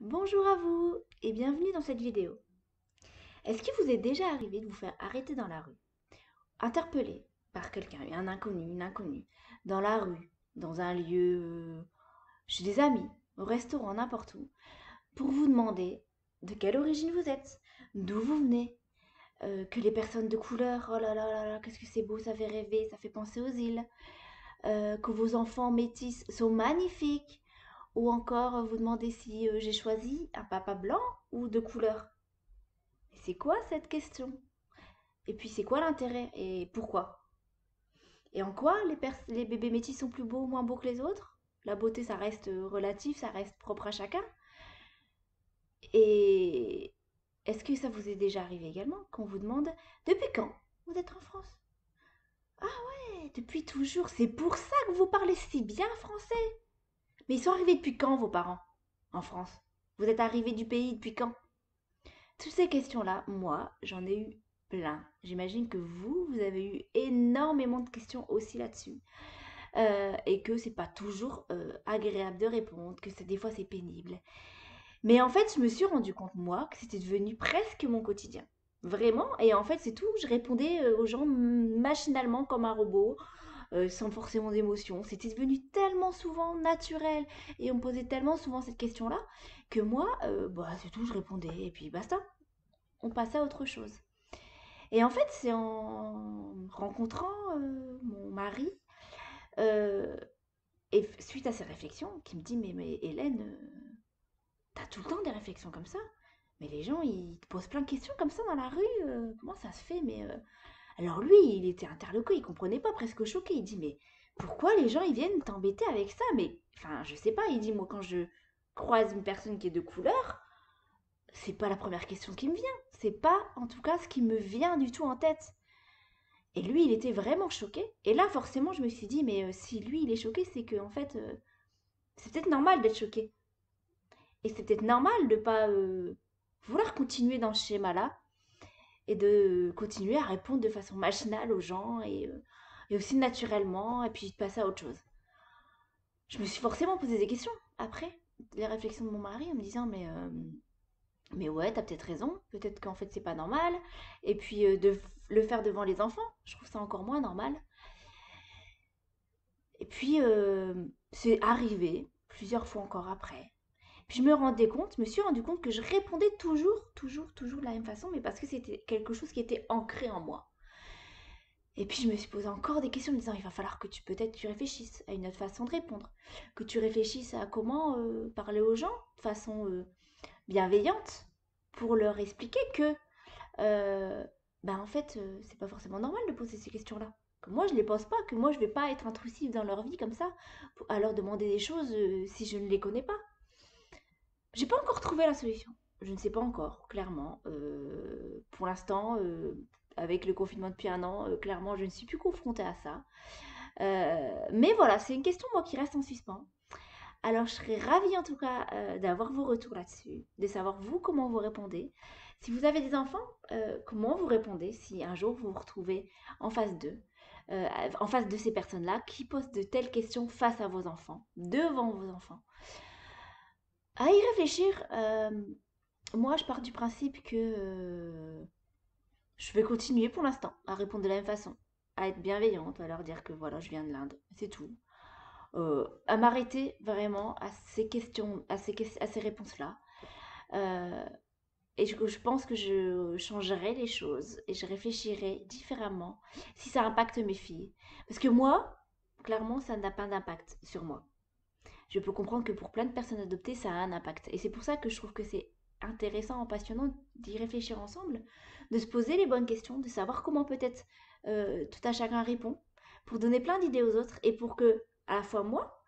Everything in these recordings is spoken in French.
Bonjour à vous et bienvenue dans cette vidéo. Est-ce qu'il vous est déjà arrivé de vous faire arrêter dans la rue, interpellé par quelqu'un, un inconnu, une inconnue, dans la rue, dans un lieu, chez des amis, au restaurant, n'importe où, pour vous demander de quelle origine vous êtes, d'où vous venez, que les personnes de couleur, oh là là là là, qu'est-ce que c'est beau, ça fait rêver, ça fait penser aux îles, que vos enfants métis sont magnifiques, ou encore vous demander si j'ai choisi un papa blanc ou de couleur. Mais c'est quoi cette question? Et puis c'est quoi l'intérêt? Et pourquoi? Et en quoi les bébés métis sont plus beaux ou moins beaux que les autres? La beauté, ça reste relatif, ça reste propre à chacun. Et est-ce que ça vous est déjà arrivé également qu'on vous demande depuis quand vous êtes en France? Ah ouais, depuis toujours. C'est pour ça que vous parlez si bien français. Mais ils sont arrivés depuis quand vos parents en France? Vous êtes arrivés du pays depuis quand? Toutes ces questions-là, moi, j'en ai eu plein. J'imagine que vous avez eu énormément de questions aussi là-dessus. Et que c'est pas toujours agréable de répondre, que des fois c'est pénible. Mais en fait, je me suis rendu compte, moi, que c'était devenu presque mon quotidien. Vraiment. Et en fait, c'est tout. Je répondais aux gens machinalement comme un robot, sans forcément d'émotion. C'était devenu tellement souvent naturel. Et on me posait tellement souvent cette question-là que moi, bah, c'est tout. Je répondais. Et puis basta. On passait à autre chose. Et en fait, c'est en rencontrant mon mari, euh, et suite à ces réflexions, qui me dit, mais Hélène, t'as tout le temps des réflexions comme ça? Mais les gens, ils te posent plein de questions comme ça dans la rue, comment ça se fait? Alors lui, il était interloqué, il comprenait pas, presque choqué. Il dit, mais pourquoi les gens, ils viennent t'embêter avec ça? Mais, enfin, je sais pas, il dit, moi, quand je croise une personne qui est de couleur, c'est pas la première question qui me vient. C'est pas, en tout cas, ce qui me vient du tout en tête. Et lui, il était vraiment choqué. Et là, forcément, je me suis dit, mais si lui, il est choqué, c'est que, en fait, c'est peut-être normal d'être choqué. Et c'est peut-être normal de ne pas vouloir continuer dans ce schéma-là et de continuer à répondre de façon machinale aux gens et aussi naturellement, et puis de passer à autre chose. Je me suis forcément posé des questions après les réflexions de mon mari en me disant, mais ouais, t'as peut-être raison, peut-être qu'en fait c'est pas normal. Et puis de le faire devant les enfants, je trouve ça encore moins normal. Et puis, c'est arrivé plusieurs fois encore après. Puis je me rendais compte, je me suis rendu compte que je répondais toujours de la même façon, mais parce que c'était quelque chose qui était ancré en moi. Et puis je me suis posé encore des questions en me disant, il va falloir que tu réfléchisses à une autre façon de répondre, que tu réfléchisses à comment parler aux gens de façon bienveillante pour leur expliquer que, euh, ben en fait, c'est pas forcément normal de poser ces questions-là. Que moi je les pose pas, que moi je vais pas être intrusive dans leur vie comme ça, à leur demander des choses si je ne les connais pas. J'ai pas encore trouvé la solution. Je ne sais pas encore, clairement. Pour l'instant, avec le confinement depuis un an, clairement, je ne suis plus confrontée à ça. Mais voilà, c'est une question, moi, qui reste en suspens. Alors, je serais ravie, en tout cas, d'avoir vos retours là-dessus, de savoir, vous, comment vous répondez. Si vous avez des enfants, comment vous répondez si un jour vous vous retrouvez en face d'eux, en face de ces personnes-là qui posent de telles questions face à vos enfants, devant vos enfants. À y réfléchir, moi, je pars du principe que je vais continuer pour l'instant à répondre de la même façon, à être bienveillante, à leur dire que voilà, je viens de l'Inde, c'est tout. À m'arrêter vraiment à ces questions, à ces réponses-là. Euh, et je pense que je changerai les choses et je réfléchirai différemment si ça impacte mes filles. Parce que moi, clairement, ça n'a pas d'impact sur moi. Je peux comprendre que pour plein de personnes adoptées, ça a un impact. Et c'est pour ça que je trouve que c'est intéressant, passionnant d'y réfléchir ensemble, de se poser les bonnes questions, de savoir comment peut-être tout à chacun répond, pour donner plein d'idées aux autres et pour que, à la fois moi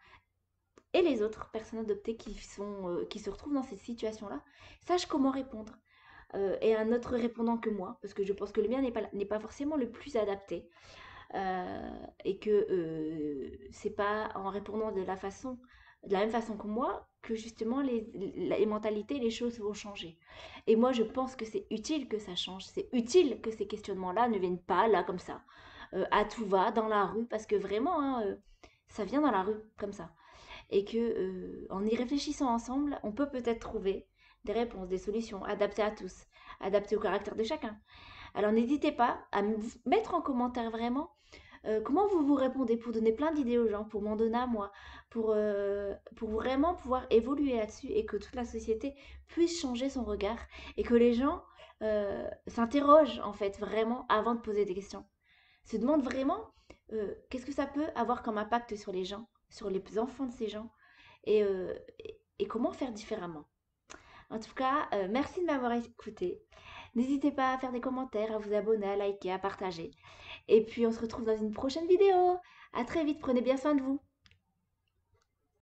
et les autres personnes adoptées qui se retrouvent dans ces situations-là, sachent comment répondre. Et un autre répondant que moi, parce que je pense que le mien n'est pas forcément le plus adapté. Et que c'est pas en répondant de la même façon que moi, que justement les mentalités, les choses vont changer. Et moi, je pense que c'est utile que ça change. C'est utile que ces questionnements-là ne viennent pas là comme ça, à tout va, dans la rue, parce que vraiment, hein, ça vient dans la rue comme ça. et que en y réfléchissant ensemble, on peut peut-être trouver des réponses, des solutions adaptées à tous, adaptées au caractère de chacun. Alors n'hésitez pas à me mettre en commentaire vraiment comment vous vous répondez pour donner plein d'idées aux gens, pour m'en donner à moi, pour vraiment pouvoir évoluer là-dessus et que toute la société puisse changer son regard et que les gens s'interrogent en fait vraiment avant de poser des questions. Se demandent vraiment qu'est-ce que ça peut avoir comme impact sur les gens, sur les enfants de ces gens et comment faire différemment. En tout cas, merci de m'avoir écouté. N'hésitez pas à faire des commentaires, à vous abonner, à liker, à partager. Et puis on se retrouve dans une prochaine vidéo. À très vite, prenez bien soin de vous.